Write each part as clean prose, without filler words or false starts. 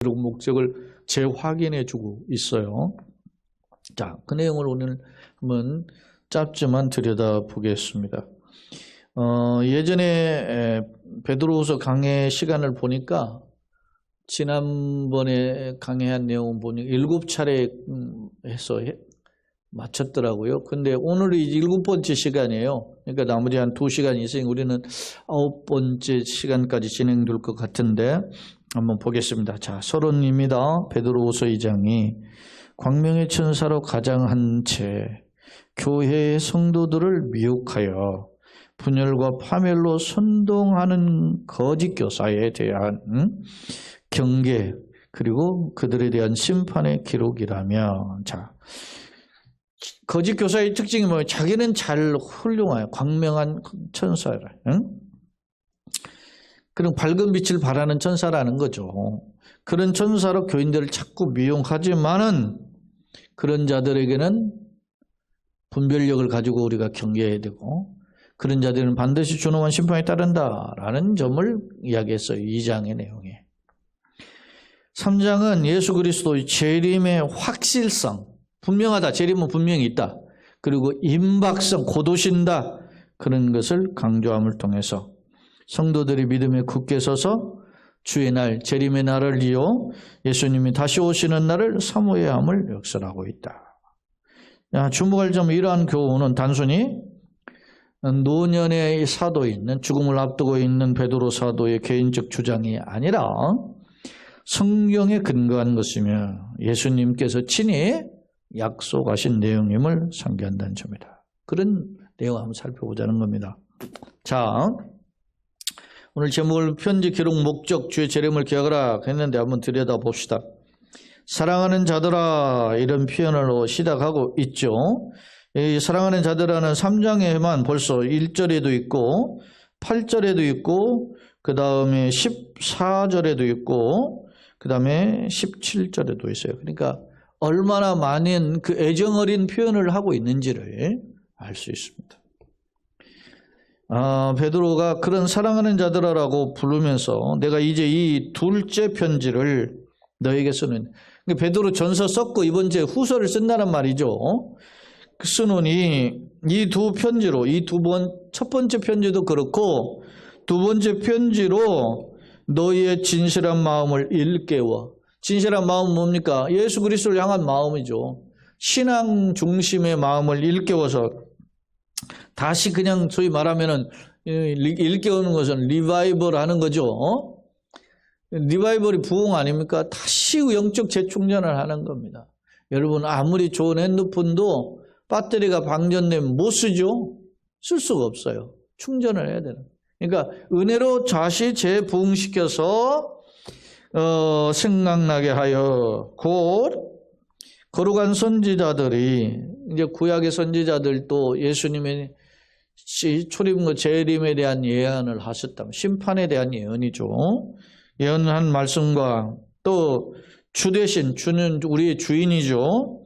목적을 재확인해 주고 있어요. 자, 그 내용을 오늘 한번 짧지만 들여다보겠습니다. 예전에 베드로후서 강해 시간을 보니까 지난번에 강해한 내용 보니 7차례 해서 마쳤더라고요. 근데 오늘이 7번째 시간이에요. 그러니까 나머지 한 2시간이 있으니 우리는 9번째 시간까지 진행될 것 같은데 한번 보겠습니다. 자, 서론입니다. 베드로후서 2장이 광명의 천사로 가장한 채 교회의 성도들을 미혹하여 분열과 파멸로 선동하는 거짓 교사에 대한 경계 그리고 그들에 대한 심판의 기록이라며, 자, 거짓 교사의 특징이 뭐예요? 자기는 잘 훌륭해요. 광명한 천사라. 그런 밝은 빛을 발하는 천사라는 거죠. 그런 천사로 교인들을 자꾸 미용하지만은 그런 자들에게는 분별력을 가지고 우리가 경계해야 되고 그런 자들은 반드시 준엄한 심판에 따른다라는 점을 이야기했어요. 2장의 내용에. 3장은 예수 그리스도의 재림의 확실성, 분명하다. 재림은 분명히 있다. 그리고 임박성, 곧 오신다. 그런 것을 강조함을 통해서 성도들이 믿음에 굳게 서서 주의 날, 재림의 날을 이어 예수님이 다시 오시는 날을 사모해야 함을 역설하고 있다. 주목할 점은 이러한 교훈은 단순히 노년의 사도에 있는, 죽음을 앞두고 있는 베드로 사도의 개인적 주장이 아니라 성경에 근거한 것이며 예수님께서 친히 약속하신 내용임을 상기한다는 점이다. 그런 내용을 한번 살펴보자는 겁니다. 자, 오늘 제목을 편지 기록 목적 주의 재림을 기억하라 했는데 한번 들여다봅시다. 사랑하는 자들아, 이런 표현으로 시작하고 있죠. 이 사랑하는 자들아는 3장에만 벌써 1절에도 있고 8절에도 있고 그 다음에 14절에도 있고 그 다음에 17절에도 있어요. 그러니까 얼마나 많은 그 애정어린 표현을 하고 있는지를 알 수 있습니다. 베드로가 그런 사랑하는 자들아라고 부르면서 내가 이제 이 둘째 편지를 너에게 쓰는, 베드로 전서 썼고 이번 주에 후서를 쓴다는 말이죠. 쓰노니 이 두 편지로, 첫 번째 편지도 그렇고 두 번째 편지로 너희의 진실한 마음을 일깨워. 진실한 마음은 뭡니까? 예수 그리스도를 향한 마음이죠. 신앙 중심의 마음을 일깨워서 다시 그냥 소위 말하면은 일깨우는 것은 리바이벌 하는 거죠. 리바이벌이 부흥 아닙니까? 다시 영적 재충전을 하는 겁니다. 여러분, 아무리 좋은 핸드폰도 배터리가 방전되면 못 쓰죠? 쓸 수가 없어요. 충전을 해야 되는. 그러니까 은혜로 다시 재부흥시켜서 생각나게 하여 곧 거룩한 선지자들이, 이제 구약의 선지자들도 예수님의 초림과 재림에 대한 예언을 하셨다면 심판에 대한 예언이죠. 예언한 말씀과 또 주 대신, 주는 우리의 주인이죠.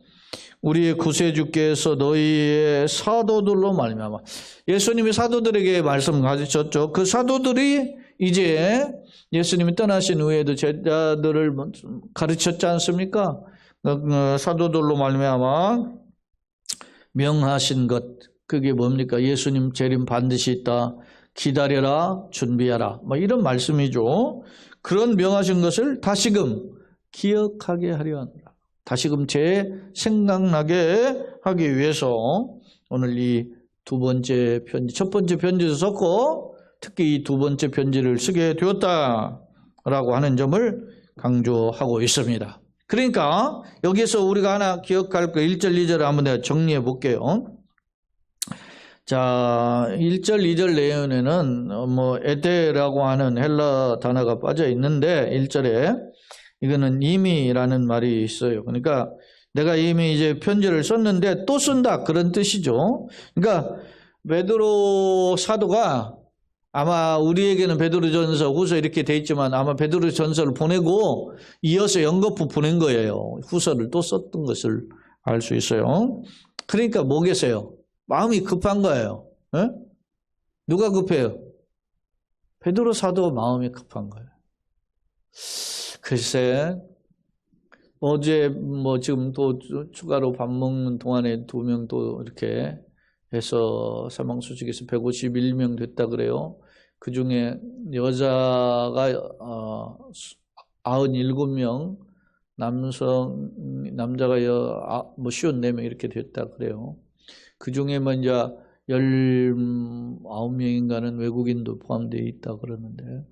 우리의 구세주께서 너희의 사도들로 말미암아, 예수님이 사도들에게 말씀 가르쳤죠. 그 사도들이 이제 예수님이 떠나신 후에도 제자들을 가르쳤지 않습니까? 사도들로 말미암아 명하신 것, 그게 뭡니까? 예수님 재림 반드시 있다. 기다려라, 준비하라. 뭐 이런 말씀이죠. 그런 명하신 것을 다시금 기억하게 하려 한다. 다시금 생각나게 하기 위해서 오늘 이 두 번째 편지, 첫 번째 편지도 썼고 특히 이 두 번째 편지를 쓰게 되었다라고 하는 점을 강조하고 있습니다. 그러니까 여기서 우리가 하나 기억할 거 1절, 2절을 한번 내가 정리해 볼게요. 자, 1절, 2절 내용에는 에데라고 하는 헬라 단어가 빠져 있는데 1절에 이거는 이미라는 말이 있어요. 그러니까 내가 이미 이제 편지를 썼는데 또 쓴다, 그런 뜻이죠. 그러니까 베드로 사도가 아마 우리에게는 베드로전서, 후서 이렇게 돼 있지만 아마 베드로전서를 보내고 이어서 연거푸 보낸 거예요. 후서를 또 썼던 것을 알 수 있어요. 그러니까 뭐겠어요? 마음이 급한 거예요. 에? 누가 급해요? 베드로 사도가 마음이 급한 거예요. 글쎄, 어제 뭐 지금 또 추가로 밥 먹는 동안에 2명 또 이렇게 해서 사망 소식에서 151명 됐다 그래요. 그 중에 여자가 97명, 남자가 54명 이렇게 됐다 그래요. 그 중에 이제 19명인가는 외국인도 포함되어 있다 그러는데,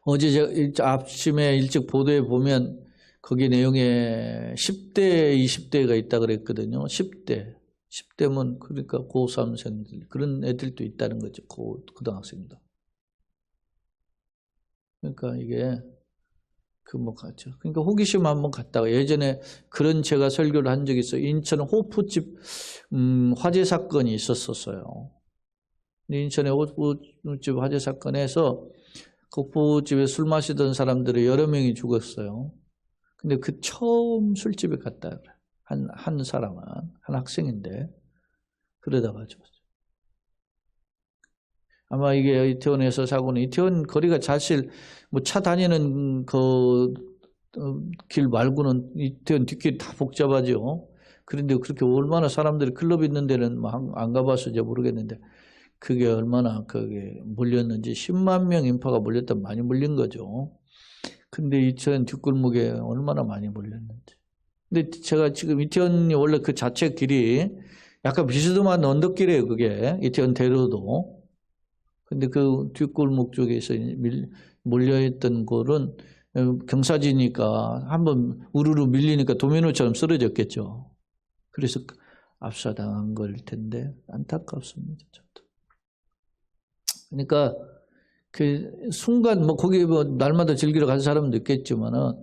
어제 아침에 일찍 보도에 보면 거기 내용에 10대, 20대가 있다 그랬거든요. 10대면 그러니까 고3생들, 그런 애들도 있다는 거죠. 고등학생도. 그러니까 이게 같죠. 그러니까 호기심 한번 갔다가, 예전에 그런 제가 설교를 한 적이 있어요. 인천 호프집 화재 사건이 있었어요. 인천의 호프집 화재 사건에서 호프집에 술 마시던 사람들이 여러 명이 죽었어요. 근데 그 처음 술집에 갔다 그래. 한 사람은, 한 학생인데, 그러다가 죽었어요. 아마 이게 이태원에서 사고는, 이태원 거리가 사실 뭐 차 다니는 길 말고는 이태원 뒷길 다 복잡하죠. 그런데 그렇게 얼마나 사람들이 클럽 있는 데는 안 가봐서 이제 모르겠는데, 그게 얼마나 그게 몰렸는지, 10만 명 인파가 몰렸다면 많이 몰린 거죠. 근데 이태원 뒷골목에 얼마나 많이 몰렸는지. 근데 제가 지금 이태원이 원래 그 자체 길이 약간 비스듬한 언덕길이에요, 그게. 이태원 대로도. 근데 그 뒷골목 쪽에서 몰려있던 골은 경사지니까 한번 우르르 밀리니까 도미노처럼 쓰러졌겠죠. 그래서 압사당한 걸 텐데 안타깝습니다. 저도. 그러니까 그 순간 거기 날마다 즐기러 간 사람도 있겠지만은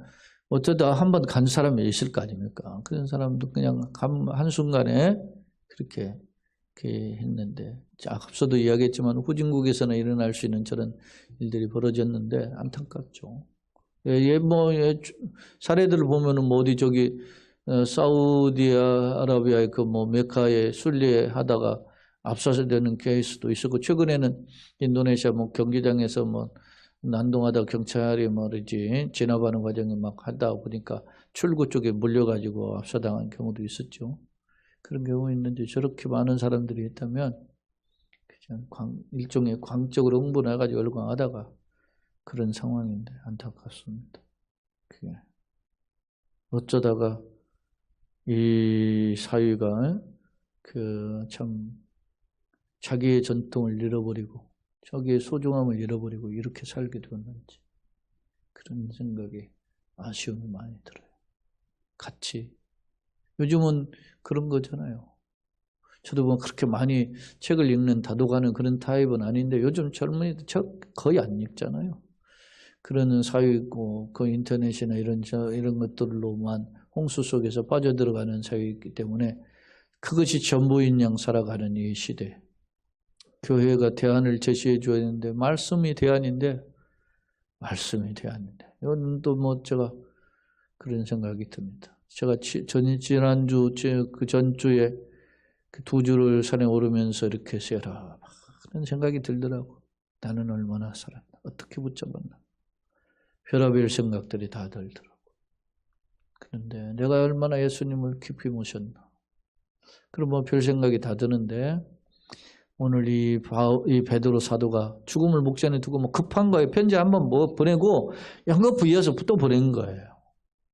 어쩌다 한번 간 사람이 있을 거 아닙니까? 그런 사람도 그냥 한순간에 그렇게 했는데, 앞서도 이야기했지만 후진국에서는 일어날 수 있는 저런 일들이 벌어졌는데 안타깝죠. 사례들을 보면은 어디 사우디아라비아의 메카에 순례하다가 압사되는 케이스도 있었고, 최근에는 인도네시아 경기장에서 난동하다 경찰이 진압하는 과정에 하다 보니까 출구 쪽에 몰려가지고 압사당한 경우도 있었죠. 그런 경우 있는데, 저렇게 많은 사람들이 있다면 일종의 광적으로 흥분해가지고 열광하다가 그런 상황인데 안타깝습니다. 그게 어쩌다가 이 사회가 참 자기의 전통을 잃어버리고 자기의 소중함을 잃어버리고 이렇게 살게 되었는지, 그런 생각이, 아쉬움이 많이 들어요. 같이 요즘은 그런 거잖아요. 저도 그렇게 많이 책을 읽는 다독하는 그런 타입은 아닌데, 요즘 젊은이들 책 거의 안 읽잖아요. 그러는 사회이고, 그 인터넷이나 이런 것들로만 홍수 속에서 빠져들어가는 사회이기 때문에 그것이 전부인 양 살아가는 이 시대, 교회가 대안을 제시해 줘야 되는데 말씀이 대안인데, 이건 또 제가 그런 생각이 듭니다. 제가 지난주 그 전주에 그 2주를 산에 오르면서 이렇게 세라, 그런 생각이 들더라고. 나는 얼마나 살았나, 어떻게 붙잡았나, 별의별 생각들이 다 들더라고. 그런데 내가 얼마나 예수님을 깊이 모셨나, 그럼 별 생각이 다 드는데, 오늘 이 베드로 사도가 죽음을 목전에 두고 급한 거예요. 편지 한번 보내고 연거푸 이어서 또 보낸 거예요.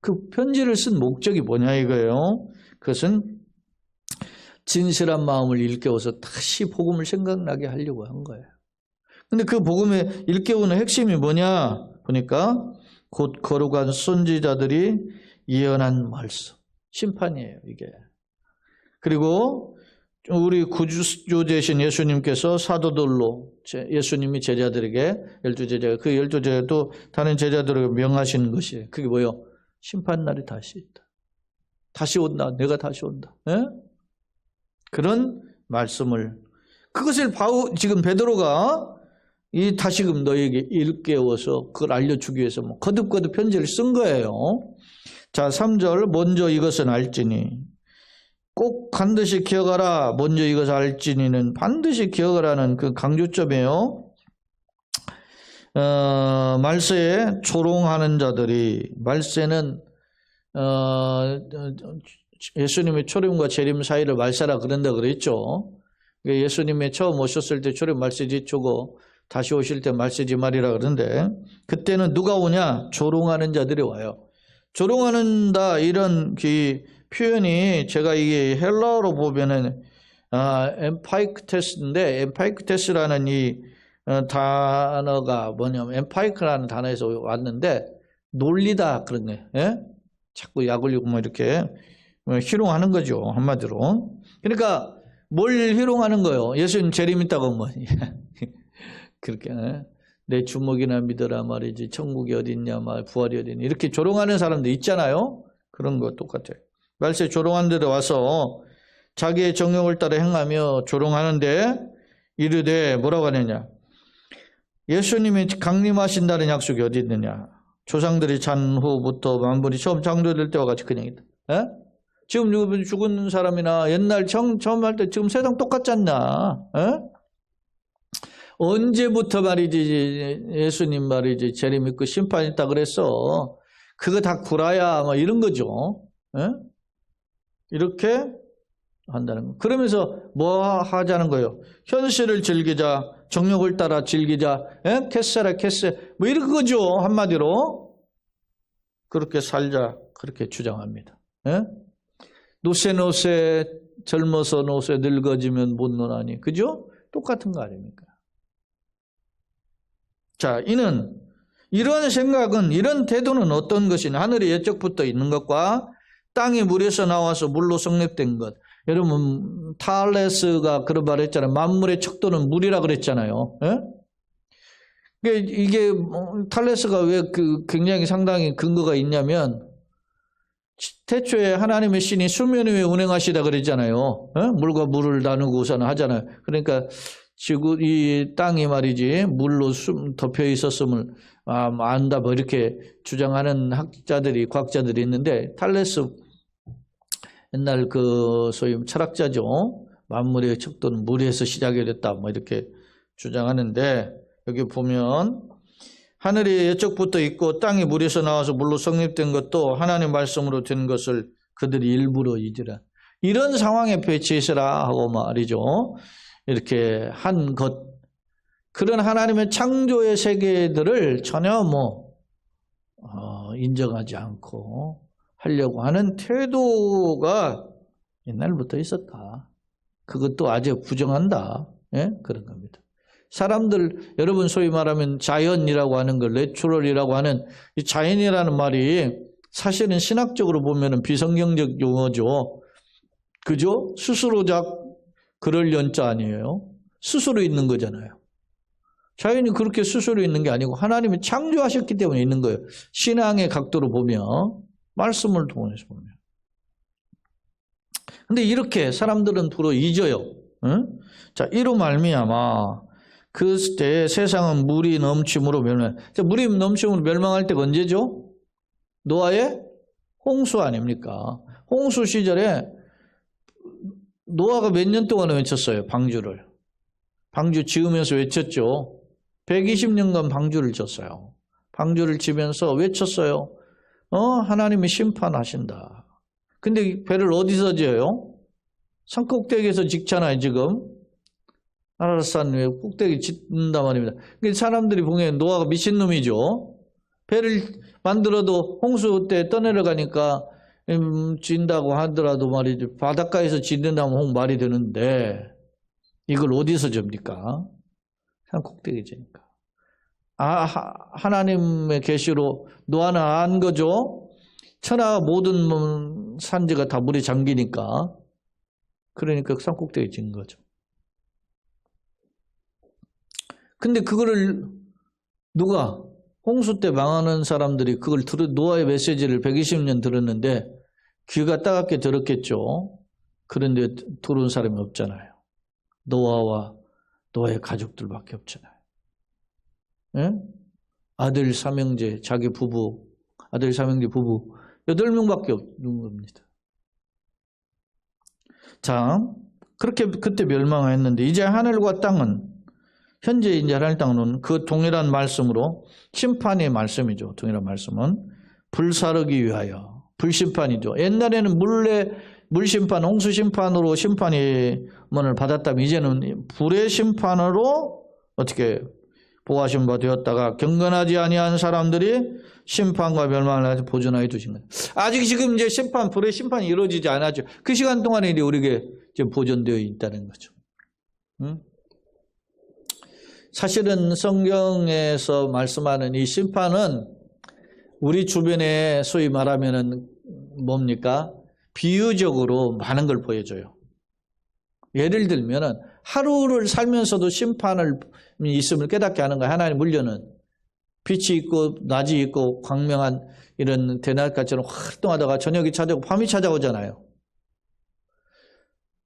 그 편지를 쓴 목적이 뭐냐 이거예요. 그것은 진실한 마음을 일깨워서 다시 복음을 생각나게 하려고 한 거예요. 근데 그 복음의 일깨우는 핵심이 뭐냐 보니까 곧 거룩한 선지자들이 예언한 말씀, 심판이에요 이게. 그리고 우리 구주 되신 예수님께서 사도들로, 예수님이 제자들에게 12제자, 그 12제자도 다른 제자들에게 명하시는 것이에요. 그게 뭐예요? 심판날이 다시 있다. 다시 온다. 내가 다시 온다. 예? 그런 말씀을, 그것을 지금 베드로가 다시금 너에게 일깨워서 그걸 알려주기 위해서 거듭거듭 편지를 쓴 거예요. 자, 3절, 먼저 이것은 알지니, 꼭 반드시 기억하라. 먼저 이것을 알지니는 반드시 기억하라는 그 강조점이에요. 말세에 조롱하는 자들이, 말세는 예수님의 초림과 재림 사이를 말세라 그런다 그랬죠. 예수님이 처음 오셨을 때 초림 말세지 주고 다시 오실 때 말세지 말이라 그러는데, 그때는 누가 오냐? 조롱하는 자들이 와요. 조롱하는다, 이런 표현이 제가 이게 헬라어로 보면은 엠파이크테스인데, 엠파이크테스라는 이 단어가 뭐냐면, 엠파이크라는 단어에서 왔는데 놀리다 그런 거예요. 예? 자꾸 약 올리고 뭐 이렇게 희롱하는 거죠, 한마디로. 그러니까 뭘 희롱하는 거예요? 예수님 재림 있다고 뭐 그렇게 내 주먹이나 믿어라 말이지, 천국이 어딨냐 말, 부활이 어딨냐, 이렇게 조롱하는 사람도 있잖아요. 그런 거 똑같아요. 말세 조롱한 데로 와서 자기의 정욕을 따라 행하며 조롱하는데, 이르되 뭐라고 하느냐? 예수님이 강림하신다는 약속이 어디 있느냐? 조상들이 잔 후부터 만물이 처음 창조될 때와 같이 그냥 있다. 에? 지금 죽은 사람이나 옛날 처음 할 때 지금 세상 똑같지 않나? 에? 언제부터 말이지 예수님 말이지 재림 있고 심판 있다 그랬어. 그거 다 구라야 뭐 이런 거죠. 에? 이렇게 한다는 거. 그러면서 뭐 하자는 거예요? 현실을 즐기자, 정욕을 따라 즐기자, 캐세라 캐세, 뭐 이런 거죠. 한마디로 그렇게 살자, 그렇게 주장합니다. 노세 젊어서 노세 늙어지면 못 노나니, 그죠? 똑같은 거 아닙니까? 자, 이런 생각은, 이런 태도는 어떤 것이냐? 하늘의 옛적부터 있는 것과 땅이 물에서 나와서 물로 성립된 것. 여러분, 탈레스가 그런 말을 했잖아요. 만물의 척도는 물이라 그랬잖아요. 이게 탈레스가 왜 굉장히 상당히 근거가 있냐면, 태초에 하나님의 신이 수면 위에 운행하시다 그랬잖아요. 물과 물을 나누고서는 하잖아요. 그러니까 이 땅이 말이지 물로 덮여 있었음을 안다, 뭐 이렇게 주장하는 과학자들이 있는데, 탈레스 옛날 소위 철학자죠. 만물의 척도는 물에서 시작이 됐다, 뭐 이렇게 주장하는데, 여기 보면 하늘이 옛적부터 있고 땅이 물에서 나와서 물로 성립된 것도 하나님 말씀으로 된 것을 그들이 일부러 잊으라. 이런 상황에 배치해서라 하고 말이죠. 이렇게 한 것, 그런 하나님의 창조의 세계들을 전혀 인정하지 않고 하려고 하는 태도가 옛날부터 있었다. 그것도 아주 부정한다. 예? 그런 겁니다. 사람들, 여러분 소위 말하면 자연이라고 하는 걸, 내추럴이라고 하는 이 자연이라는 말이 사실은 신학적으로 보면 비성경적 용어죠. 그죠? 스스로작 그럴 연자 아니에요. 스스로 있는 거잖아요. 자연이 그렇게 스스로 있는 게 아니고 하나님이 창조하셨기 때문에 있는 거예요. 신앙의 각도로 보면, 말씀을 통해서 보면. 근데 이렇게 사람들은 두루 잊어요. 응? 자, 이로 말미암아 그때 세상은 물이 넘침으로 멸망. 물이 넘침으로 멸망할 때가 언제죠? 노아의 홍수 아닙니까? 홍수 시절에 노아가 몇 년 동안 외쳤어요, 방주를. 방주 지으면서 외쳤죠. 120년간 방주를 쳤어요. 방주를 치면서 외쳤어요. 하나님이 심판하신다. 근데 배를 어디서 지어요? 산꼭대기에서 짓잖아요, 지금. 아라산 위에 꼭대기 짓는단 말입니다. 사람들이 보기엔 노아가 미친놈이죠. 배를 만들어도 홍수 때 떠내려가니까 짓는다고 하더라도 말이죠. 바닷가에서 짓는다면 말이 되는데 이걸 어디서 접니까? 산 꼭대기 지니까. 하나님의 계시로 노아는 안 거죠. 천하 모든 산지가 다 물에 잠기니까. 그러니까 산 꼭대기 짓는 거죠. 근데 그거를 누가, 홍수 때 망하는 사람들이 그걸 노아의 메시지를 120년 들었는데 귀가 따갑게 들었겠죠. 그런데 들은 사람이 없잖아요. 노아와 노아의 가족들밖에 없잖아요. 예? 아들 삼형제, 자기 부부, 아들 삼형제 부부 8명밖에 없는 겁니다. 자, 그렇게 그때 멸망했는데 이제 하늘과 땅은 현재 이제 하나님 땅은 그 동일한 말씀으로 심판의 말씀이죠. 동일한 말씀은 불사르기 위하여 불심판이죠. 옛날에는 물심판, 홍수심판으로 심판을 받았다면 이제는 불의 심판으로 어떻게 보호하신 바 되었다가 경건하지 아니한 사람들이 심판과 멸망을 아직 보존하여 두신 거예요. 아직 지금 이제 불의 심판이 이루어지지 않았죠. 그 시간 동안에 우리에게 지금 보존되어 있다는 거죠. 사실은 성경에서 말씀하는 이 심판은 우리 주변에 소위 말하면은 뭡니까? 비유적으로 많은 걸 보여줘요. 예를 들면은 하루를 살면서도 심판을 있음을 깨닫게 하는 거예요. 하나님 물려는 빛이 있고 낮이 있고 광명한 이런 대낮같이처럼 활동하다가 저녁이 찾아오고 밤이 찾아오잖아요.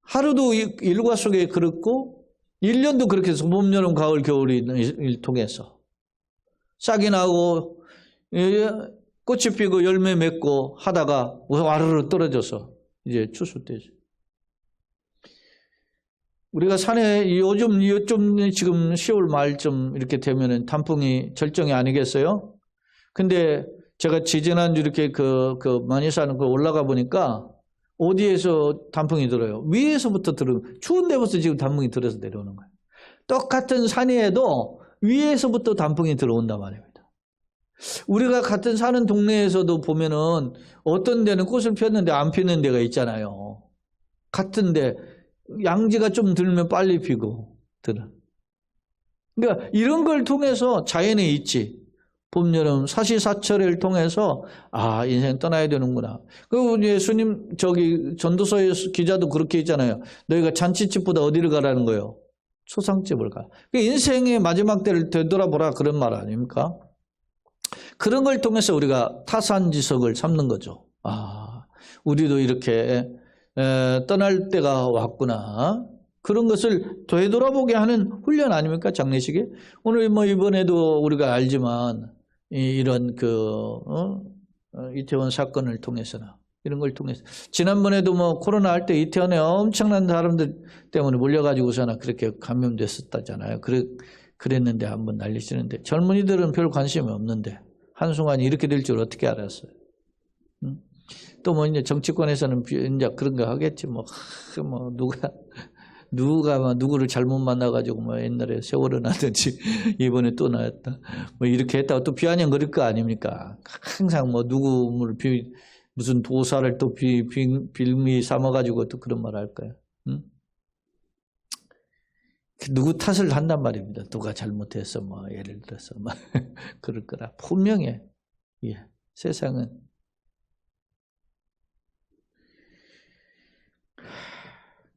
하루도 일과 속에 그렇고 1년도 그렇게 해서 봄, 여름, 가을, 겨울을 통해서 싹이 나고 꽃이 피고 열매 맺고 하다가 와르르 떨어져서 이제 추수되죠. 우리가 산에 요즘 지금 10월 말쯤 이렇게 되면은 단풍이 절정이 아니겠어요? 근데 제가 지지난주 이렇게 마니사는 올라가 보니까 어디에서 단풍이 들어요? 위에서부터 추운 데부터 지금 단풍이 들어서 내려오는 거예요. 똑같은 산 위에도 위에서부터 단풍이 들어온단 말입니다. 우리가 같은 사는 동네에서도 보면은 어떤 데는 꽃을 폈는데 안 피는 데가 있잖아요. 같은데 양지가 좀 들면 빨리 피고 들어. 그러니까 이런 걸 통해서 자연에 있지. 봄, 여름, 사시사철을 통해서 인생 떠나야 되는구나. 그리고 예수님 전도서의 기자도 그렇게 있잖아요. 너희가 잔치집보다 어디를 가라는 거예요? 초상집을 가. 인생의 마지막 때를 되돌아보라 그런 말 아닙니까? 그런 걸 통해서 우리가 타산지석을 삼는 거죠. 우리도 이렇게 떠날 때가 왔구나. 그런 것을 되돌아보게 하는 훈련 아닙니까? 장례식에. 오늘 이번에도 우리가 알지만 이런 이태원 사건을 통해서나 이런 걸 통해서 지난번에도 코로나 할 때 이태원에 엄청난 사람들 때문에 몰려가지고서나 그렇게 감염됐었다잖아요. 그랬는데 한번 난리치는데 젊은이들은 별 관심이 없는데 한순간에 이렇게 될 줄 어떻게 알았어요? 또 이제 정치권에서는 이제 그런 거 하겠지. 누가 누구를 잘못 만나가지고 옛날에 세월호 나든지 이번에 또 나왔다. 이렇게 했다가 또 비아냥거릴 거 아닙니까? 항상 누구를 무슨 도사를 또 빌미 삼아가지고 또 그런 말 할 거야. 누구 탓을 한단 말입니다. 누가 잘못해서 예를 들어서 그럴 거라. 분명해. 세상은.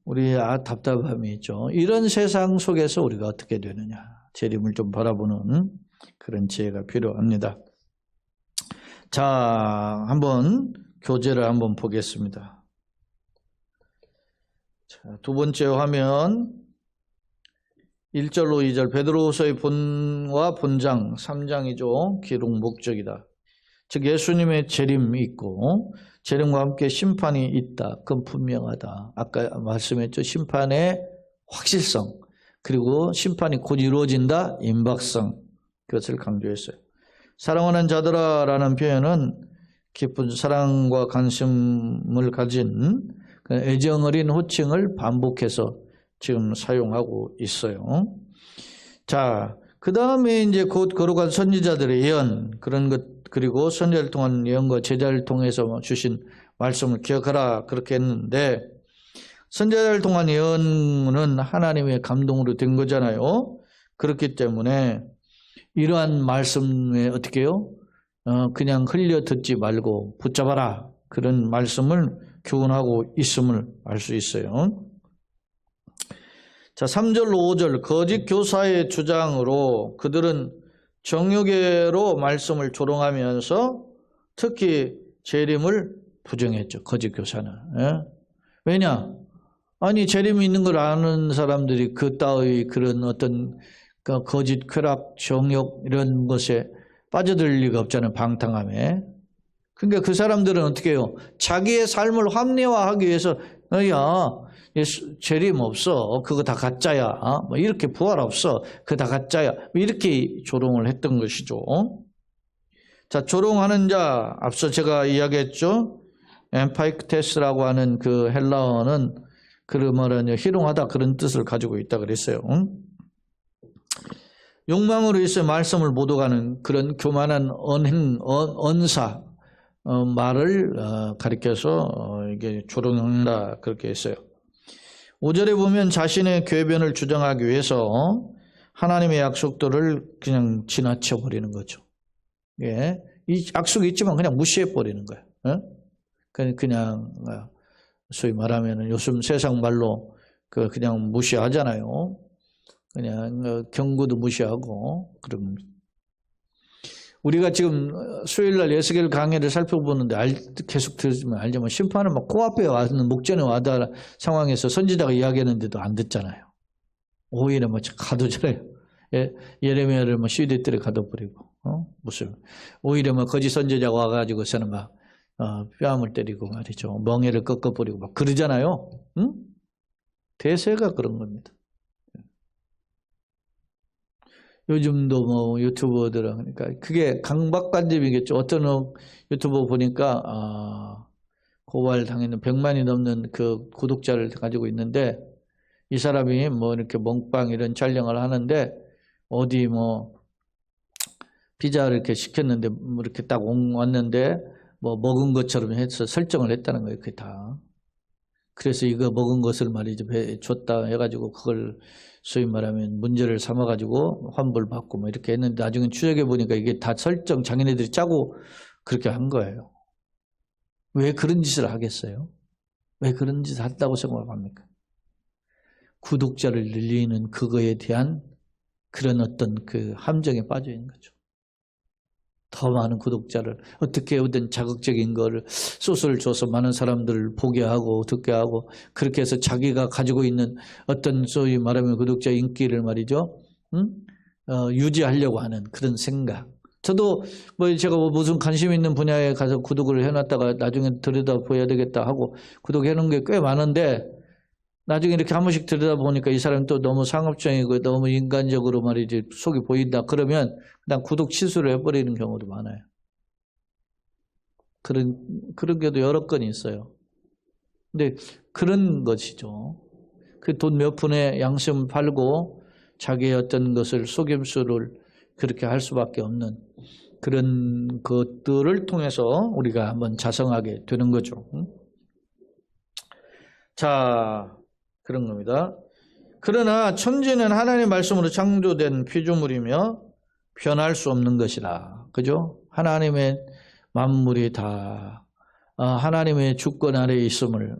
우리 답답함이 있죠. 이런 세상 속에서 우리가 어떻게 되느냐. 재림을 좀 바라보는 그런 지혜가 필요합니다. 자, 한번 교재를 한번 보겠습니다. 자, 두 번째 화면 1절로 2절 베드로후서의 본과 본장 3장이죠. 기록 목적이다. 즉 예수님의 재림이 있고 재림과 함께 심판이 있다. 그건 분명하다. 아까 말씀했죠. 심판의 확실성 그리고 심판이 곧 이루어진다. 임박성 그것을 강조했어요. 사랑하는 자들아 라는 표현은 깊은 사랑과 관심을 가진 애정 어린 호칭을 반복해서 지금 사용하고 있어요. 자, 그 다음에 이제 곧 거룩한 선지자들의 예언 그런 것 그리고 선지자를 통한 예언과 제자를 통해서 주신 말씀을 기억하라 그렇게 했는데 선지자를 통한 예언은 하나님의 감동으로 된 거잖아요. 그렇기 때문에 이러한 말씀에 어떻게 해요? 그냥 흘려 듣지 말고 붙잡아라 그런 말씀을 교훈하고 있음을 알 수 있어요. 자, 3절로 5절 거짓 교사의 주장으로 그들은 정욕외로 말씀을 조롱하면서 특히 재림을 부정했죠. 거짓 교사는. 왜냐? 아니 재림이 있는 걸 아는 사람들이 그따위 그런 어떤 거짓 쾌락, 정욕 이런 것에 빠져들 리가 없잖아요. 방탕함에. 그러니까 그 사람들은 어떻게 해요? 자기의 삶을 합리화하기 위해서 야, 재림 없어. 그거 다 가짜야. 뭐 이렇게 부활 없어. 그거 다 가짜야. 이렇게 조롱을 했던 것이죠. 자, 조롱하는 자, 앞서 제가 이야기했죠. 엠파이크테스라고 하는 그 헬라어는 그러면 희롱하다 그런 뜻을 가지고 있다 그랬어요. 욕망으로 인해 말씀을 못 오가는 그런 교만한 언사 말을 가리켜서 이게 조롱한다 그렇게 했어요. 5절에 보면 자신의 궤변을 주장하기 위해서 하나님의 약속들을 그냥 지나쳐 버리는 거죠. 예, 이 약속이 있지만 그냥 무시해 버리는 거예요. 그냥 소위 말하면 요즘 세상 말로 그냥 무시하잖아요. 그냥 경고도 무시하고. 그럼 우리가 지금 수요일날 예수겔 강해를 살펴보는데 계속 들으면 알지만 심판은 막 코앞에 와는 목전에 와다 상황에서 선지자가 이야기하는데도 안 듣잖아요. 오히려 뭐 가두잖아요. 예레미야를 뭐 시대들에 가둬버리고, 무슨 오히려 뭐 거짓 선지자가 와가지고서는 막 뺨을 때리고 말이죠. 멍에를 꺾어버리고 막 그러잖아요. 응? 대세가 그런 겁니다. 요즘도 뭐 유튜버들은 그러니까 그게 강박관념이겠죠. 어떤 유튜버 보니까 고발 당했는 100만이 넘는 그 구독자를 가지고 있는데 이 사람이 뭐 이렇게 먹방 이런 촬영을 하는데 어디 뭐 피자를 이렇게 시켰는데 뭐 이렇게 딱 왔는데 뭐 먹은 것처럼 해서 설정을 했다는 거예요. 그게 다. 그래서 이거 먹은 것을 말이죠. 줬다 해가지고 그걸 소위 말하면 문제를 삼아가지고 환불받고 뭐 이렇게 했는데 나중에 추적해 보니까 이게 다 설정 자기네들이 짜고 그렇게 한 거예요. 왜 그런 짓을 하겠어요? 왜 그런 짓을 한다고 생각합니까? 구독자를 늘리는 그거에 대한 그런 어떤 그 함정에 빠져 있는 거죠. 더 많은 구독자를 어떻게 어떤 자극적인 거를 소스를 줘서 많은 사람들을 보게 하고 듣게 하고 그렇게 해서 자기가 가지고 있는 어떤 소위 말하면 구독자 인기를 말이죠. 유지하려고 하는 그런 생각. 저도 뭐 제가 무슨 관심 있는 분야에 가서 구독을 해놨다가 나중에 들여다봐야 되겠다 하고 구독해놓은 게 꽤 많은데 나중에 이렇게 한 번씩 들여다보니까 이 사람이 또 너무 상업적이고 너무 인간적으로 말이지 속이 보인다 그러면 그냥 구독 취소를 해버리는 경우도 많아요. 그런 게도 여러 건 있어요. 근데 그런 것이죠. 그 돈 몇 푼에 양심 팔고 자기의 어떤 것을 속임수를 그렇게 할 수밖에 없는 그런 것들을 통해서 우리가 한번 자성하게 되는 거죠. 자, 그런 겁니다. 그러나 천지는 하나님의 말씀으로 창조된 피조물이며 변할 수 없는 것이라. 그죠? 하나님의 만물이 다 하나님의 주권 아래에 있음을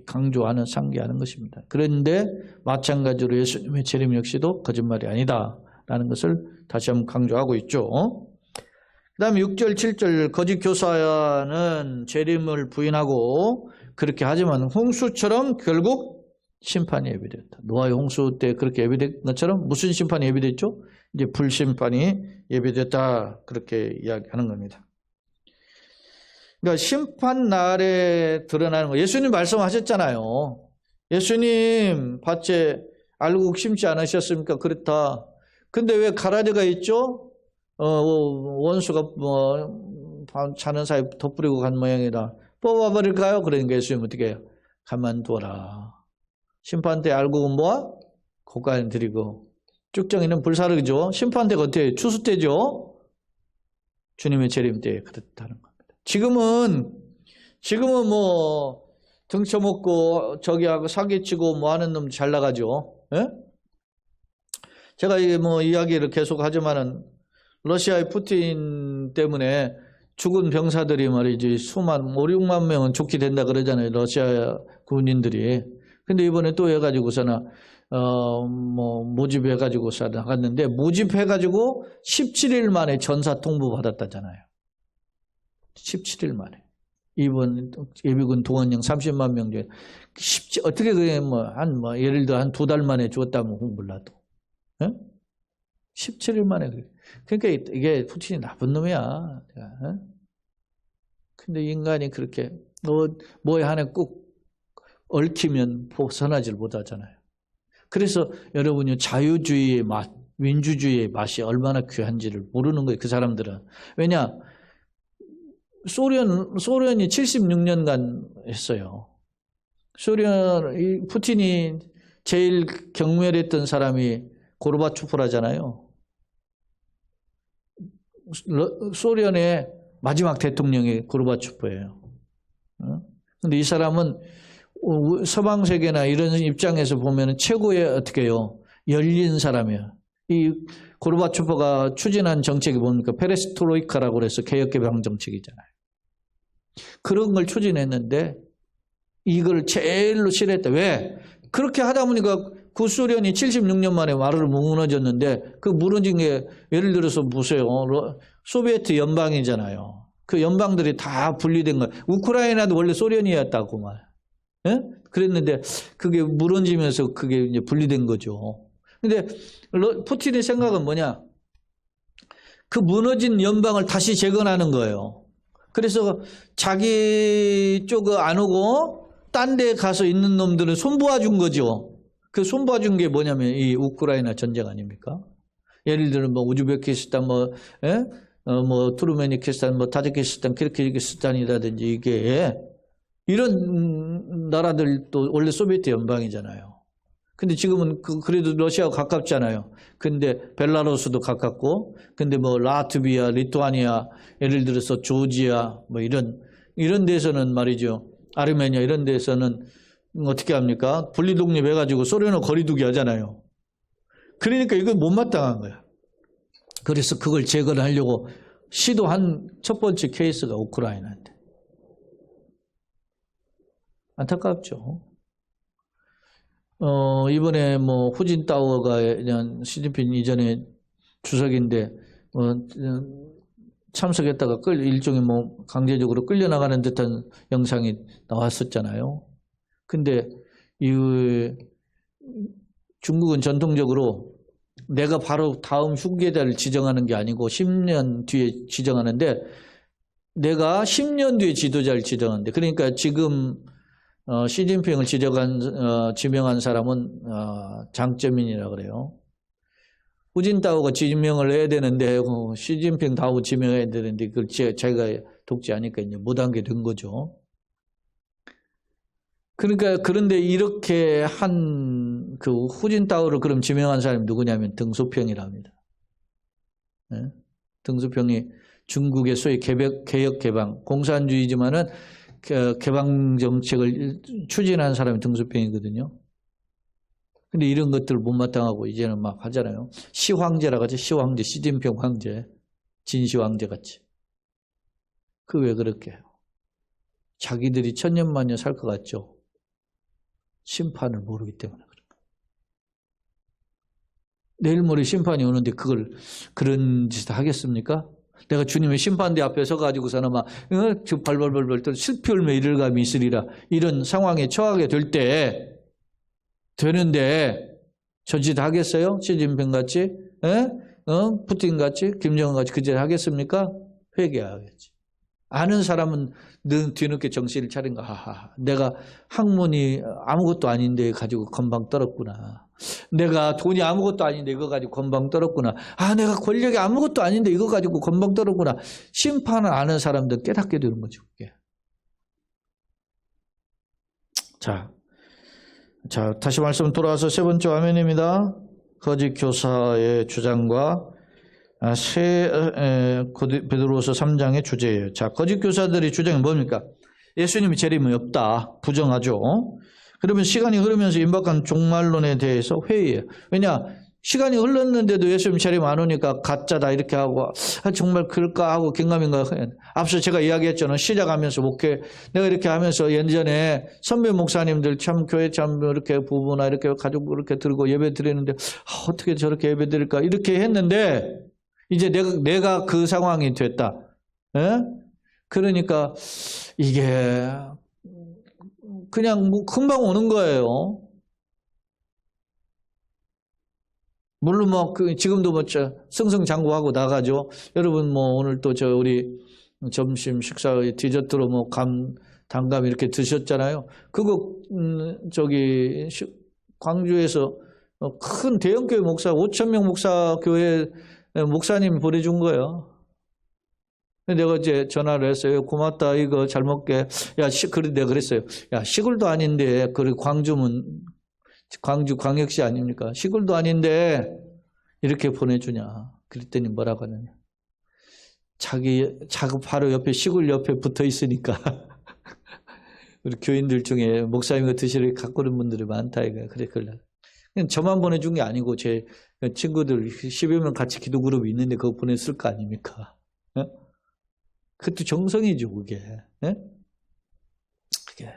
강조하는 상기하는 것입니다. 그런데 마찬가지로 예수님의 재림 역시도 거짓말이 아니다라는 것을 다시 한번 강조하고 있죠. 그 다음에 6절, 7절 거짓 교사는 재림을 부인하고 그렇게 하지만 홍수처럼 결국 심판이 예비됐다. 노아의 홍수 때 그렇게 예비된 것처럼 무슨 심판이 예비됐죠? 이제 불심판이 예비됐다. 그렇게 이야기하는 겁니다. 그러니까 심판 날에 드러나는 거. 예수님 말씀하셨잖아요. 예수님 밭에 알곡 심지 않으셨습니까? 그렇다. 근데 왜 가라지가 있죠? 원수가 자는 사이 덧부리고 간 모양이다. 뽑아버릴까요? 그러니까 예수님 어떻게 해요? 가만둬라. 심판 때 알곡은 뭐야? 고가에 드리고 쭉정이는 불사르죠. 심판 때가 어떻게 해요? 추수 때죠. 주님의 재림 때에 그렇다는 겁니다. 지금은 뭐 등쳐먹고 저기하고 사기치고 뭐 하는 놈 잘 나가죠. 예? 제가 뭐 이야기를 계속 하지만은 러시아의 푸틴 때문에 죽은 병사들이 말이지 5, 6만 명은 죽게 된다 그러잖아요. 러시아 군인들이. 근데 이번에 또 해가지고서는 뭐 모집해가지고서 나갔는데 모집해가지고 17일 만에 전사 통보 받았다잖아요. 17일 만에. 이번 예비군 동원령 30만 명 중에 어떻게 그게 예를 들어 한 2달 만에 죽었다면 몰라도. 예? 17일 만에. 그러니까 이게 푸틴이 나쁜 놈이야. 근데 인간이 그렇게 뭐에 하나 꼭 얽히면 벗어나질 못하잖아요. 그래서 여러분이 자유주의의 맛, 민주주의의 맛이 얼마나 귀한지를 모르는 거예요. 그 사람들은. 왜냐? 소련이 76년간 했어요. 푸틴이 제일 경멸했던 사람이 고르바초프라잖아요. 소련의 마지막 대통령이 고르바초프예요. 근데 이 사람은 서방 세계나 이런 입장에서 보면 최고의 어떻게 해요? 열린 사람이에요. 이 고르바초프가 추진한 정책이 뭡니까? 페레스트로이카라고 그래서 개혁개방 정책이잖아요. 그런 걸 추진했는데 이걸 제일로 싫어했다. 왜? 그렇게 하다 보니까 구소련이 76년 만에 와르르 무너졌는데 그 무너진 게 예를 들어서 보세요. 소비에트 연방이잖아요. 그 연방들이 다 분리된 거예요. 우크라이나도 원래 소련이었다고 말. 예? 그랬는데 그게 무너지면서 그게 이제 분리된 거죠. 근데 푸틴의 생각은 뭐냐? 그 무너진 연방을 다시 재건하는 거예요. 그래서 자기 쪽 안 오고 딴 데 가서 있는 놈들은 손보아 준 거죠. 그 손보아 준 게 뭐냐면 이 우크라이나 전쟁 아닙니까? 예를 들어 뭐 우즈베키스탄 투르메니키스탄 타지키스탄 키르기스탄이라든지 이게 이런 나라들도 원래 소비에트 연방이잖아요. 근데 지금은 그래도 러시아가 가깝잖아요. 근데 벨라루스도 가깝고, 근데 뭐 라트비아, 리투아니아, 예를 들어서 조지아, 뭐 이런 데서는 말이죠. 아르메니아 이런 데서는 어떻게 합니까? 분리독립해가지고 소련을 거리두기 하잖아요. 그러니까 이건 못마땅한 거야. 그래서 그걸 재건하려고 시도한 첫 번째 케이스가 우크라이나인데. 안타깝죠. 이번에 뭐 후진타오가 시진핑 이전에 주석인데 참석했다가 일종의 뭐 강제적으로 끌려나가는 듯한 영상이 나왔었잖아요. 근데 중국은 전통적으로 내가 바로 다음 후계자를 지정하는 게 아니고 10년 뒤에 지정하는데 내가 10년 뒤에 지도자를 지정하는데 그러니까 지금 시진핑을 지명한 사람은 장쩌민이라고 그래요. 후진타오가 지명을 해야 되는데 시진핑 타오 지명해야 되는데 그걸 자기가 독재하니까 이제 못한 게 된 거죠. 그러니까 그런데 이렇게 한 그 후진타오를 그럼 지명한 사람이 누구냐면 등소평이랍니다. 네? 등소평이 중국의 소위 개혁 개방 공산주의지만은 개방 정책을 추진한 사람이 등소평이거든요. 근데 이런 것들을 못마땅하고 이제는 막 하잖아요. 시황제라고 하죠. 시황제, 시진핑 황제, 진시황제 같이. 그 왜 그렇게 해요? 자기들이 천년만년 살 것 같죠. 심판을 모르기 때문에 그런 거예요. 내일 모레 심판이 오는데 그런 짓을 하겠습니까? 내가 주님의 심판대 앞에 서가지고서는 막 발발발발 떨 슬피 울며 이를감이 있으리라 이런 상황에 처하게 될 때 되는데 저 짓 하겠어요? 시진핑 같이? 푸틴 같이? 김정은 같이 그 짓 하겠습니까? 회개하겠지. 아는 사람은 뒤늦게 정신을 차린 거. 하하, 내가 학문이 아무것도 아닌데 가지고 건방 떨었구나. 내가 돈이 아무것도 아닌데 이거 가지고 건방 떨었구나. 아, 내가 권력이 아무것도 아닌데 이거 가지고 건방 떨었구나. 심판을 아는 사람들 깨닫게 되는 거죠. 그게. 자, 다시 말씀 돌아와서 세 번째 화면입니다. 거짓 교사의 주장과 베드로후서 3장의 주제예요. 자, 거짓 교사들의 주장이 뭡니까? 예수님이 재림이 없다. 부정하죠. 그러면 시간이 흐르면서 임박한 종말론에 대해서 회의해요. 왜냐? 시간이 흘렀는데도 예수님 재림 안 오니까 가짜다 이렇게 하고 정말 그럴까 하고 긴가민가. 앞서 제가 이야기했잖아요. 시작하면서 목회 내가 이렇게 하면서 예전에 선배 목사님들 참 교회 참 이렇게 부부나 이렇게 가족 이렇게 들고 예배 드리는데 어떻게 저렇게 예배 드릴까 이렇게 했는데 이제 내가 그 상황이 됐다. 에? 그러니까 이게 그냥 뭐 금방 오는 거예요. 물론 뭐 지금도 뭐 승승장구하고 나가죠. 여러분 뭐 오늘 또 우리 점심 식사 디저트로 뭐 단감 이렇게 드셨잖아요. 그거 광주에서 큰 대형교회 목사 5,000명 목사 교회 목사님이 보내준 거예요. 내가 이제 전화를 했어요. 고맙다. 이거 잘 먹게. 그래 내가 그랬어요. 야, 시골도 아닌데 그리고 광주 광역시 아닙니까? 시골도 아닌데 이렇게 보내주냐. 그랬더니 뭐라고 하느냐. 자기 바로 옆에 시골 옆에 붙어 있으니까 우리 교인들 중에 목사님과 드시러 갖고 오는 분들이 많다 이거. 그래 그냥 저만 보내준 게 아니고 제 친구들 10여 명 같이 기도 그룹이 있는데 그거 보냈을 거 아닙니까? 어? 그것도 정성이죠, 그게. 예? 그게.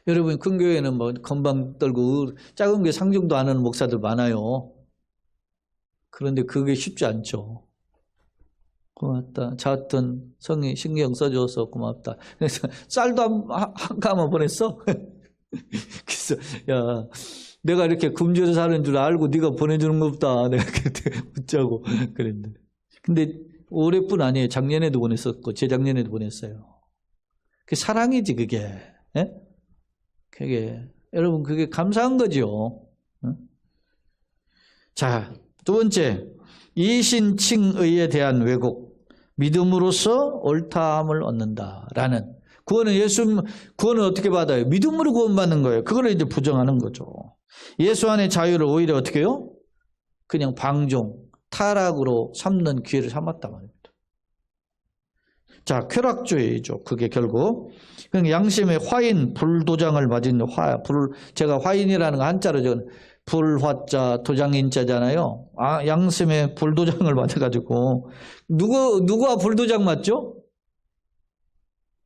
여러분, 큰 교회는 뭐, 건방 떨고, 작은 교회 상종도 안 하는 목사들 많아요. 그런데 그게 쉽지 않죠. 고맙다. 자었던 성이 신경 써줘서 고맙다. 그래서 쌀도 한 가마 보냈어? 그래서, 야, 내가 이렇게 굶주려 사는 줄 알고 네가 보내주는 거 없다. 내가 그때 묻자고 그랬는데. 근데 올해뿐 아니에요. 작년에도 보냈었고 재작년에도 보냈어요. 그게 사랑이지 그게. 예? 그게 여러분 그게 감사한 거죠. 자, 두 번째 이신칭의에 대한 왜곡. 믿음으로써 옳다함을 얻는다라는 구원은 어떻게 받아요? 믿음으로 구원받는 거예요. 그걸 이제 부정하는 거죠. 예수 안의 자유를 오히려 어떻게 해요? 그냥 방종, 타락으로 삼는 기회를 삼았단 말입니다. 자, 쾌락주의죠. 그게 결국 양심의 화인, 불도장을 맞은 제가 화인이라는 거 한자로 적은 불화자, 도장인자잖아요. 양심의 불도장을 맞아가지고 누가 불도장 맞죠?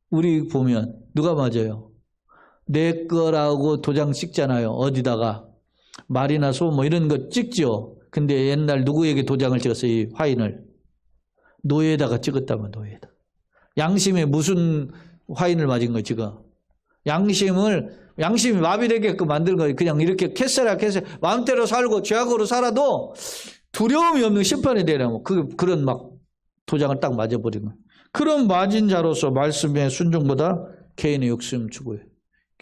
우리 보면 누가 맞아요? 내 거라고 도장 찍잖아요. 어디다가 말이나 소 뭐 이런 거 찍죠. 근데 옛날 누구에게 도장을 찍었어요? 이 화인을 노예에다가 찍었다면 노예에다. 양심에 무슨 화인을 맞은 거예요 지금? 양심이 마비되게끔 만든 거예요. 그냥 이렇게 캐세라 마음대로 살고 죄악으로 살아도 두려움이 없는 심판에 대하고 그런 막 도장을 딱 맞아버린 거예요. 그런 맞은 자로서 말씀의 순종보다 개인의 욕심 추구해요.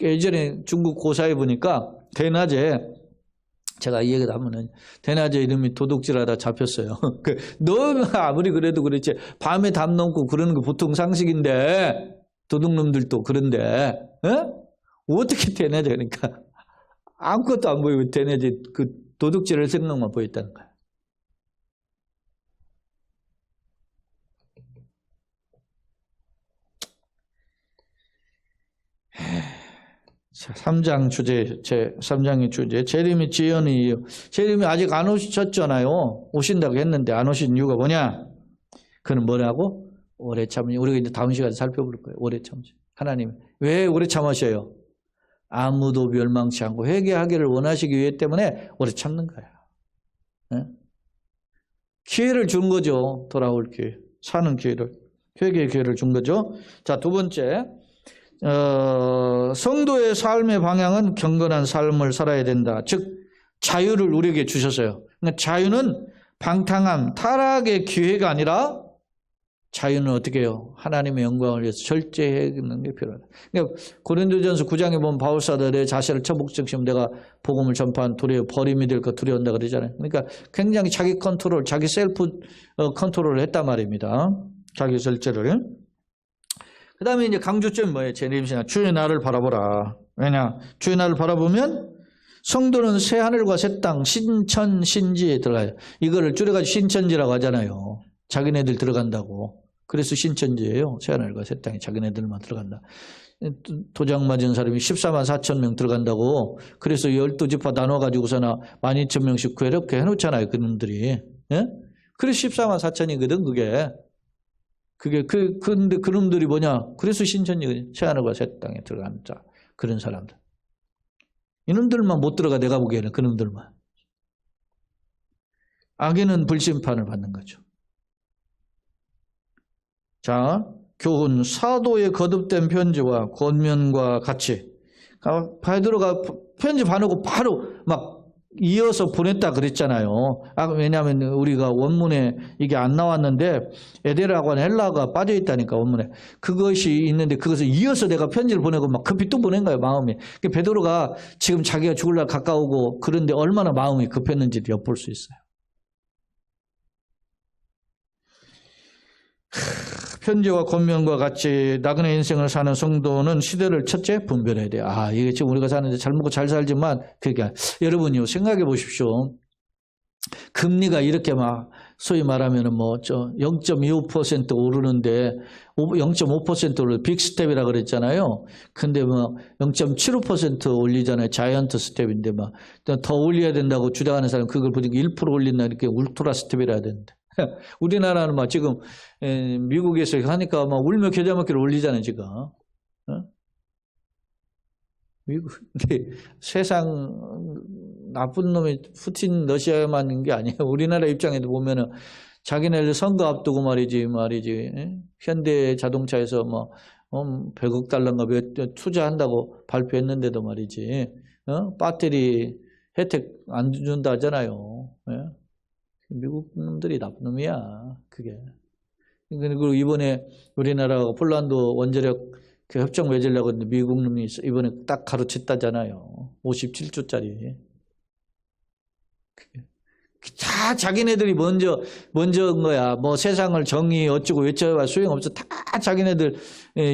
예전에 중국 고사에 보니까 대낮에 제가 이 얘기를 하면은 대낮에 이름이 도둑질하다 잡혔어요. 너 아무리 그래도 그렇지 밤에 담 넘고 그러는 거 보통 상식인데 도둑놈들도 그런데 어떻게 대낮에 그러니까 아무것도 안 보이고 대낮에 그 도둑질할 생각만 보였다는 거야. 자, 3장 주제, 제 3장의 주제. 재림이 지연이에요. 재림이 아직 안 오셨잖아요. 오신다고 했는데 안 오신 이유가 뭐냐? 그는 뭐라고? 오래 참으니. 우리가 이제 다음 시간에 살펴볼 거예요. 오래 참으시. 하나님, 왜 오래 참으셔요? 아무도 멸망치 않고 회개하기를 원하시기 위해 때문에 오래 참는 거야. 네? 기회를 준 거죠. 돌아올 기회. 사는 기회를. 회개의 기회를 준 거죠. 자, 두 번째. 성도의 삶의 방향은 경건한 삶을 살아야 된다. 즉 자유를 우리에게 주셨어요. 그러니까 자유는 방탕함, 타락의 기회가 아니라 자유는 어떻게 해요? 하나님의 영광을 위해서 절제하는 게 필요하다. 그러니까 고린도전서 9장에 보면 바울사도 내 자신을 처복적시면 내가 복음을 전파한 버림이 될까 두려운다 그러잖아요. 그러니까 굉장히 자기 컨트롤, 자기 셀프 컨트롤을 했단 말입니다. 자기 절제를. 그 다음에 이제 강조점이 뭐예요? 재림신앙. 주의 날을 바라보라. 왜냐? 주의 날을 바라보면 성도는 새 하늘과 새 땅, 신천, 신지에 들어가요. 이거를 줄여가지고 신천지라고 하잖아요. 자기네들 들어간다고. 그래서 신천지예요. 새 하늘과 새 땅에 자기네들만 들어간다. 도장 맞은 사람이 14만 4천 명 들어간다고. 그래서 12지파 나눠가지고서나 12,000명씩 이렇게 해놓잖아요. 그놈들이. 예? 그래서 14만 4천이거든, 그게. 근데 그놈들이 뭐냐? 그래서 신천지, 새하늘과 새 땅에 들어가는 자, 그런 사람들. 이놈들만 못 들어가, 내가 보기에는 그놈들만. 악인은 불심판을 받는 거죠. 자, 교훈, 사도의 거듭된 편지와 권면과 같이. 베드로가 편지 봐놓고 바로 막 이어서 보냈다 그랬잖아요. 왜냐하면 우리가 원문에 이게 안 나왔는데 에데라고 하는 헬라어가 빠져 있다니까 원문에. 그것이 있는데 그것을 이어서 내가 편지를 보내고 막 급히 또 보낸 거예요, 마음이. 베드로가 지금 자기가 죽을 날 가까우고 그런데 얼마나 마음이 급했는지를 엿볼 수 있어요. 편지와 권면과 같이 나그네 인생을 사는 성도는 시대를 첫째 분별해야 돼요. 이게 지금 우리가 사는데 잘 먹고 잘 살지만 그게 여러분요 생각해 보십시오. 금리가 이렇게 막 소위 말하면 뭐 0.25% 오르는데 0.5% 오르는 빅스텝이라 그랬잖아요. 근데 뭐 0.75% 올리잖아요. 자이언트 스텝인데 막 더 올려야 된다고 주장하는 사람 그걸 보니까 1% 올린다 이렇게 울트라 스텝이라 해야 되는데. 우리나라는 막 지금 미국에서 하니까 막 울며 겨자 먹기를 올리잖아요, 지금. 미국 세상 나쁜 놈이 푸틴 러시아만 게 아니에요. 우리나라 입장에도 보면은 자기네들 선거 앞두고 말이지 현대 자동차에서 뭐 100억 달러인가 투자한다고 발표했는데도 말이지 배터리 혜택 안 준다 하잖아요. 미국 놈들이 나쁜 놈이야, 그게. 그리고 이번에 우리나라가 폴란드 원자력 그 협정 맺으려고 했는데 미국 놈이 이번에 딱 가로챘다잖아요. 57조짜리. 다 자기네들이 먼저인 거야. 뭐 세상을 정의 어쩌고 외쳐봐 소용없어. 다 자기네들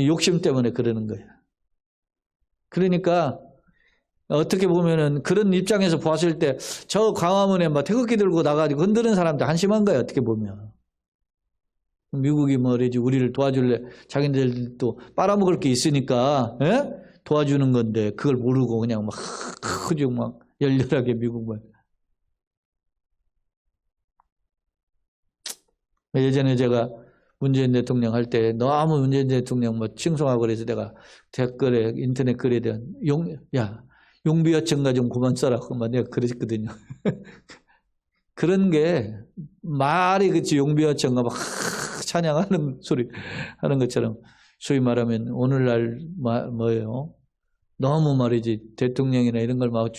욕심 때문에 그러는 거야. 그러니까 어떻게 보면은 그런 입장에서 보았을 때 저 광화문에 막 태극기 들고 나가지고 흔드는 사람들 한심한 거예요. 어떻게 보면. 미국이 뭐래지 우리를 도와줄래 자기네들도 빨아먹을 게 있으니까 도와주는 건데 그걸 모르고 그냥 막 열렬하게 미국만. 예전에 제가 문재인 대통령 할 때 너무 문재인 대통령 뭐 칭송하고 그래서 내가 댓글에 인터넷 글에 대한 용비어천가 좀 그만 써라고 막 내가 그랬거든요. 그런 게 말이 그치 용비어천가 막 찬양하는 소리 하는 것처럼 소위 말하면 오늘날 뭐예요? 너무 말이지 대통령이나 이런 걸 막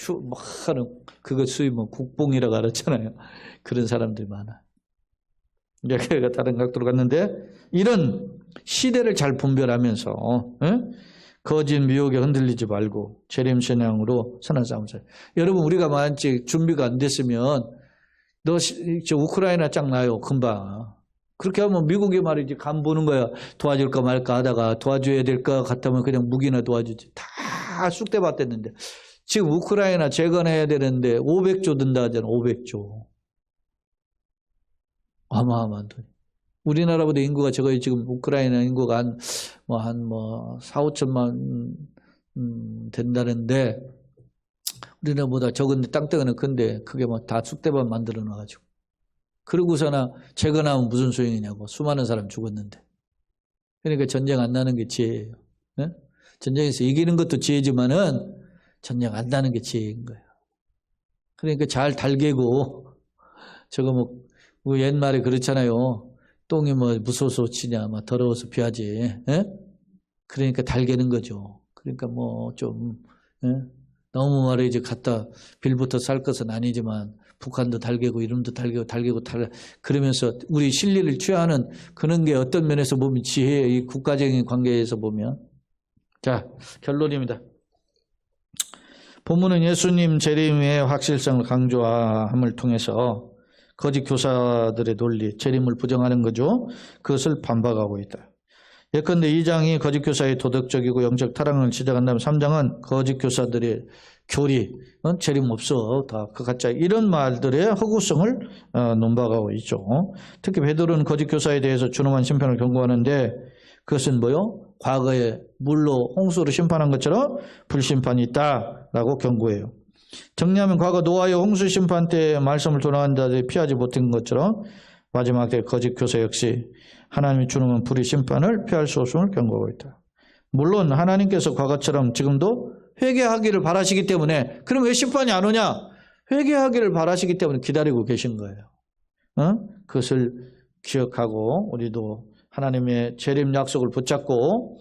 하는 그거 소위 뭐 국뽕이라고 알았잖아요. 그런 사람들이 많아. 이야기가 다른 각도로 갔는데 이런 시대를 잘 분별하면서 거짓 미혹에 흔들리지 말고 재림신앙으로 선한 싸움을 살. 여러분 우리가 만약 준비가 안 됐으면 너 저 우크라이나 짱 나요 금방. 그렇게 하면 미국이 말이지 간 보는 거야. 도와줄까 말까 하다가 도와줘야 될 것 같으면 그냥 무기나 도와주지. 다 쑥대밭 됐는데 지금 우크라이나 재건해야 되는데 500조 든다 하잖아. 500조. 어마어마한 돈. 우리나라보다 인구가 적어요. 지금 우크라이나 인구가 한 4, 5천만 된다는데 우리나라보다 적은데 땅덩이는 큰데 그게 뭐 다 쑥대밭 만들어 놔가지고. 그러고서나 재건하면 무슨 소용이냐고. 수많은 사람 죽었는데. 그러니까 전쟁 안 나는 게 지혜예요. 네? 전쟁에서 이기는 것도 지혜지만은 전쟁 안 나는 게 지혜인 거예요. 그러니까 잘 달개고 저거 뭐 옛말에 그렇잖아요. 똥이 뭐 무서워서 치냐, 막 더러워서 피하지. 그러니까 달개는 거죠. 그러니까 뭐 좀 너무 말이지 갖다 빌부터 쌀 것은 아니지만 북한도 달개고 이름도 달개고 그러면서 우리 실리를 취하는 그런 게 어떤 면에서 보면 지혜의 이 국가적인 관계에서 보면 자 결론입니다. 본문은 예수님 재림의 확실성을 강조함을 통해서 거짓 교사들의 논리, 재림을 부정하는 거죠. 그것을 반박하고 있다. 예컨대 2장이 거짓 교사의 도덕적이고 영적 타락을 지적한다면 3장은 거짓 교사들의 교리, 재림 없어, 다 그 가짜 이런 말들의 허구성을 논박하고 있죠. 특히 베드로는 거짓 교사에 대해서 준엄한 심판을 경고하는데 그것은 뭐요? 과거에 물로 홍수로 심판한 것처럼 불심판이 있다라고 경고해요. 정리하면 과거 노아의 홍수 심판 때 말씀을 돌아간다 피하지 못한 것처럼 마지막 때 거짓 교사 역시 하나님이 주는 불의 심판을 피할 수 없음을 경고하고 있다. 물론 하나님께서 과거처럼 지금도 회개하기를 바라시기 때문에 그럼 왜 심판이 안 오냐? 회개하기를 바라시기 때문에 기다리고 계신 거예요. 그것을 기억하고 우리도 하나님의 재림 약속을 붙잡고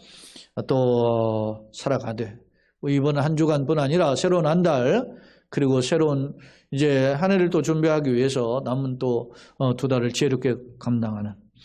또 살아가되 이번 한 주간뿐 아니라 새로운 한 달 그리고 새로운 이제 한 해를 또 준비하기 위해서 남은 또 2달을 지혜롭게 감당하는